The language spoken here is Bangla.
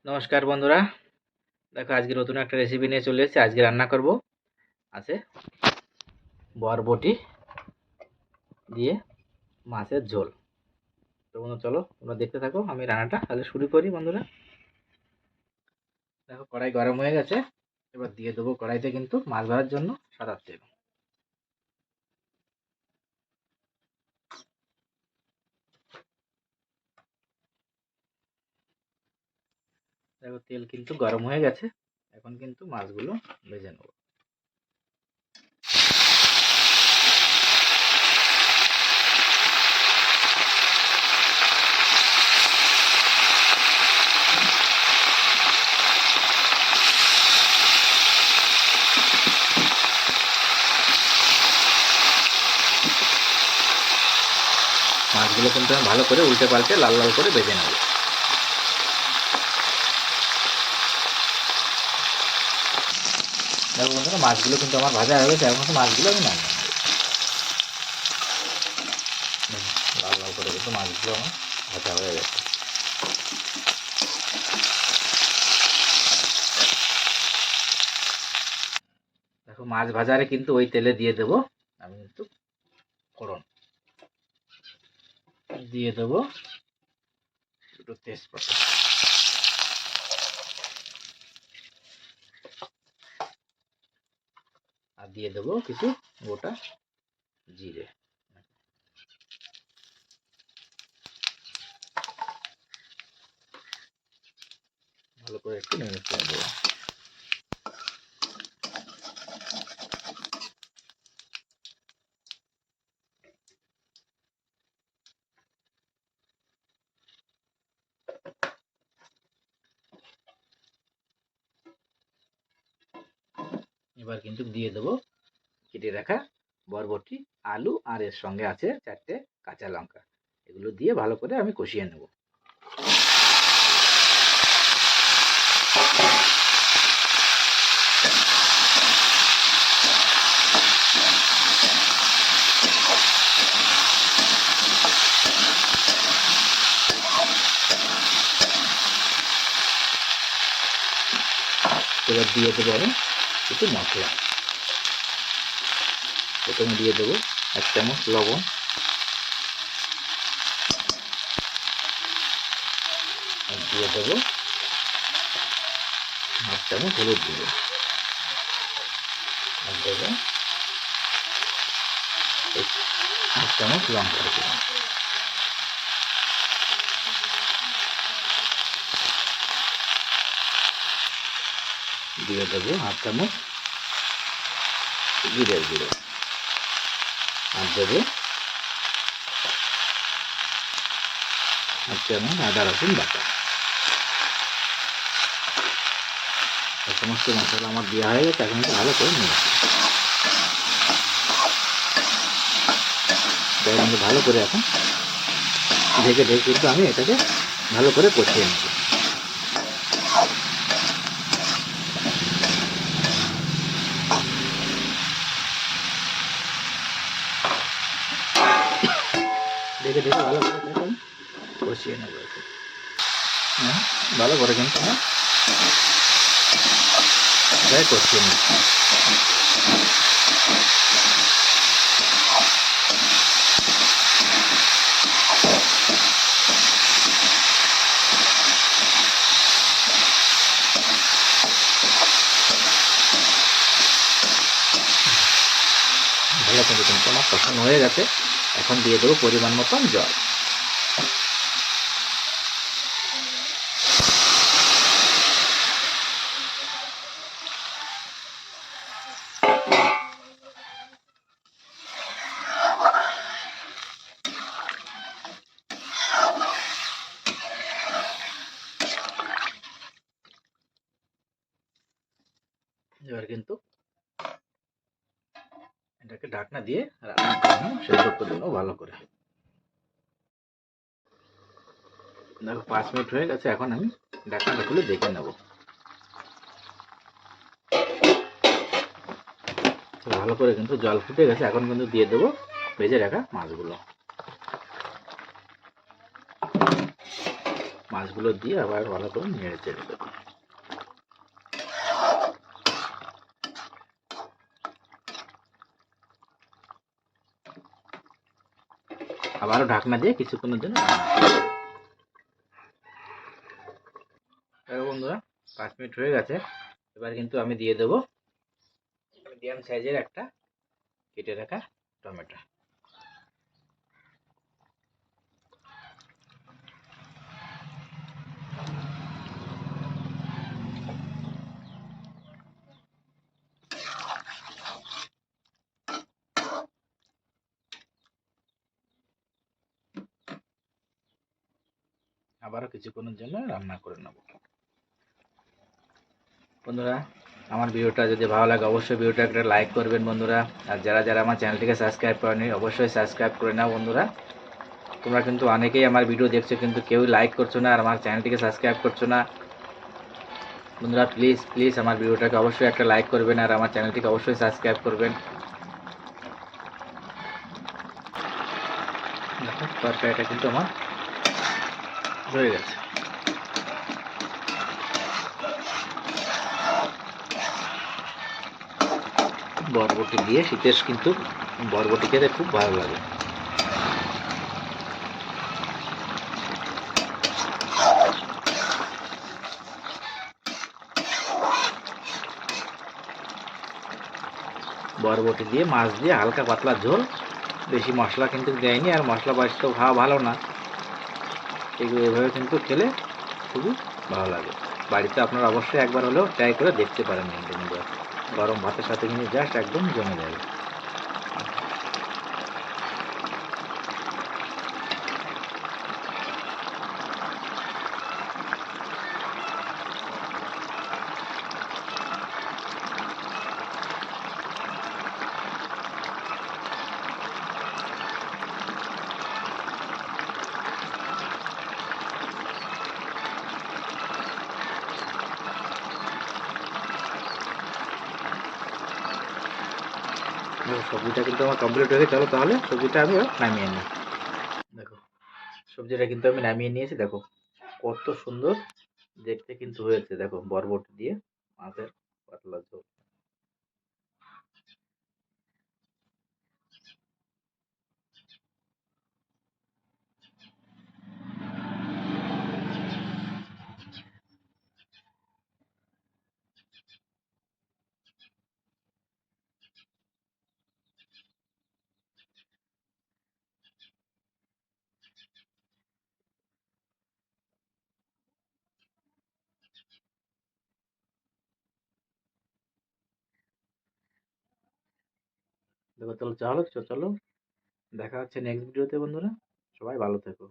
নমস্কার বন্ধুরা, দেখো আজকে নতুন একটা রেসিপি নিয়ে চলে এসেছি। আজকে রান্না করব আছে বরবটি দিয়ে মাছের ঝোল। তো বন্ধু চলো তোমরা দেখতে থাকো, আমি রান্নাটা তাহলে শুরু করি। বন্ধুরা দেখো কড়াই গরম হয়ে গেছে, এবার দিয়ে দেবো কড়াইতে কিন্তু মাছ ভাজার জন্য সাদা তেল। দেখো তেল কিন্তু গরম হয়ে গেছে, এখন কিন্তু মাছগুলো ভেজে নেব। মাছগুলো কিন্তু আমি ভালো করে উল্টে পাল্টে লাল লাল করে ভেজে নেব। দেখো বন্ধুরা মাছগুলো কিন্তু আমার ভাজা হয়ে গেছে, এখন কিন্তু মাছগুলো আমি নামিয়ে নেব। লাল লাল করে কিন্তু মাছগুলো আমার ভাজা হয়ে গেছে। দেখো মাছ ভাজারে কিন্তু ওই তেলে দিয়ে দেব আমি কিন্তু ফোড়ন দিয়ে দেব, দুটো তেজপাতা আর দিয়ে দেব কিছু গোটা জিরে। ভালো করে একটু নেড়ে চেড়ে দেবো। এবার কিন্তু দিয়ে দেবো কেটে রাখা বরবটি, আলু আর এর সঙ্গে আছে 4টে কাঁচা লঙ্কা। এগুলো দিয়ে ভালো করে আমি কষিয়ে নেব। এবার দিয়ে দেবো আমি কিছু মশলা। প্রথমে দিয়ে দেবো 1 চামচ লবণ, আর দিয়ে দেবো 1/2 চামচ হলুদ গুঁড়ো, আর দেবো 1 চামচ লঙ্কার গুঁড়ো। দিয়ে দেবো 1/2 চামচ জিরের গুঁড়ো, আর দেবো 1 চামচ আদা রসুন বাটা। সমস্ত মশলা আমার দেওয়া হয়ে গেছে, এখন ভালো করে নেড়ে ভালো করে এখন ঢেকে কিন্তু আমি এটাকে ভালো করে কষিয়ে নেব। ঢেকে ভালো করে দেখুন কষিয়ে নেব। ভালো করে কিন্তু আমি কষিয়ে নেব। ভালো করে কিন্তু আমার কষানো হয়ে গেছে, এখন দিয়ে দেবো পরিমাণ মতন জল। এবার কিন্তু এটাকে ঢাকনা দিয়ে সেদ্ধ করে নেবো ভালো করে। দেখো 5 মিনিট হয়ে গেছে, এখন আমি ঢাকনাটা খুলে দেখে নেব। ভালো করে কিন্তু জল ফুটে গেছে, এখন কিন্তু দিয়ে দেবো ভেজে রাখা মাছগুলো। মাছগুলো দিয়ে আবার ভালো করে নেড়ে চেড়ে দেবো। আবারও ঢাকনা দিয়ে কিছুক্ষণের জন্য বন্ধুরা 5 মিনিট হয়ে গেছে। এবার কিন্তু আমি দিয়ে দেবো মিডিয়াম সাইজের একটা কেটে রাখা টমেটো। আবারও কিছুক্ষণের জন্য রান্না করে নেব। বন্ধুরা আমার ভিডিওটা যদি ভালো লাগে অবশ্যই ভিডিওটা একটা লাইক করবেন বন্ধুরা। আর যারা যারা আমার চ্যানেলটিকে সাবস্ক্রাইব করেনি অবশ্যই সাবস্ক্রাইব করে নাও বন্ধুরা। তোমরা কিন্তু অনেকেই আমার ভিডিও দেখছো কিন্তু কেউ লাইক করছো না আর আমার চ্যানেলটিকে সাবস্ক্রাইব করছো না। বন্ধুরা প্লিজ প্লিজ আমার ভিডিওটাকে অবশ্যই একটা লাইক করবেন আর আমার চ্যানেলটিকে অবশ্যই সাবস্ক্রাইব করবেন। দেখো তরকারিটা কিন্তু আমার হয়ে গেছে। বরবটি দিয়ে শীতের কিন্তু বরবটি খেতে খুব ভালো লাগে। বরবটি দিয়ে মাছ দিয়ে হালকা পাতলা ঝোল, বেশি মশলা কিন্তু দেয়নি আর মশলা তো খাওয়া ভালো না। এগুলো এভাবে কিন্তু খেলে খুবই ভালো লাগে। বাড়িতে আপনারা অবশ্যই একবার হলেও ট্রাই করে দেখতে পারেন কিন্তু গরম ভাতের সাথে কিন্তু জাস্ট একদম জমে যাবে। সবজিটা কিন্তু আমার কমপ্লিট হয়ে গেছে। চলো তাহলে সবজিটা আমি নামিয়ে নিই। দেখো সবজিটা কিন্তু আমি নামিয়ে নিয়েছি। দেখো কত সুন্দর দেখতে কিন্তু হয়েছে। দেখো বরবটি দিয়ে মাছের পাতলা ঝোল। দেখো চলো চলো চলো দেখা হচ্ছে নেক্সট ভিডিওতে বন্ধুরা। সবাই ভালো থেকো।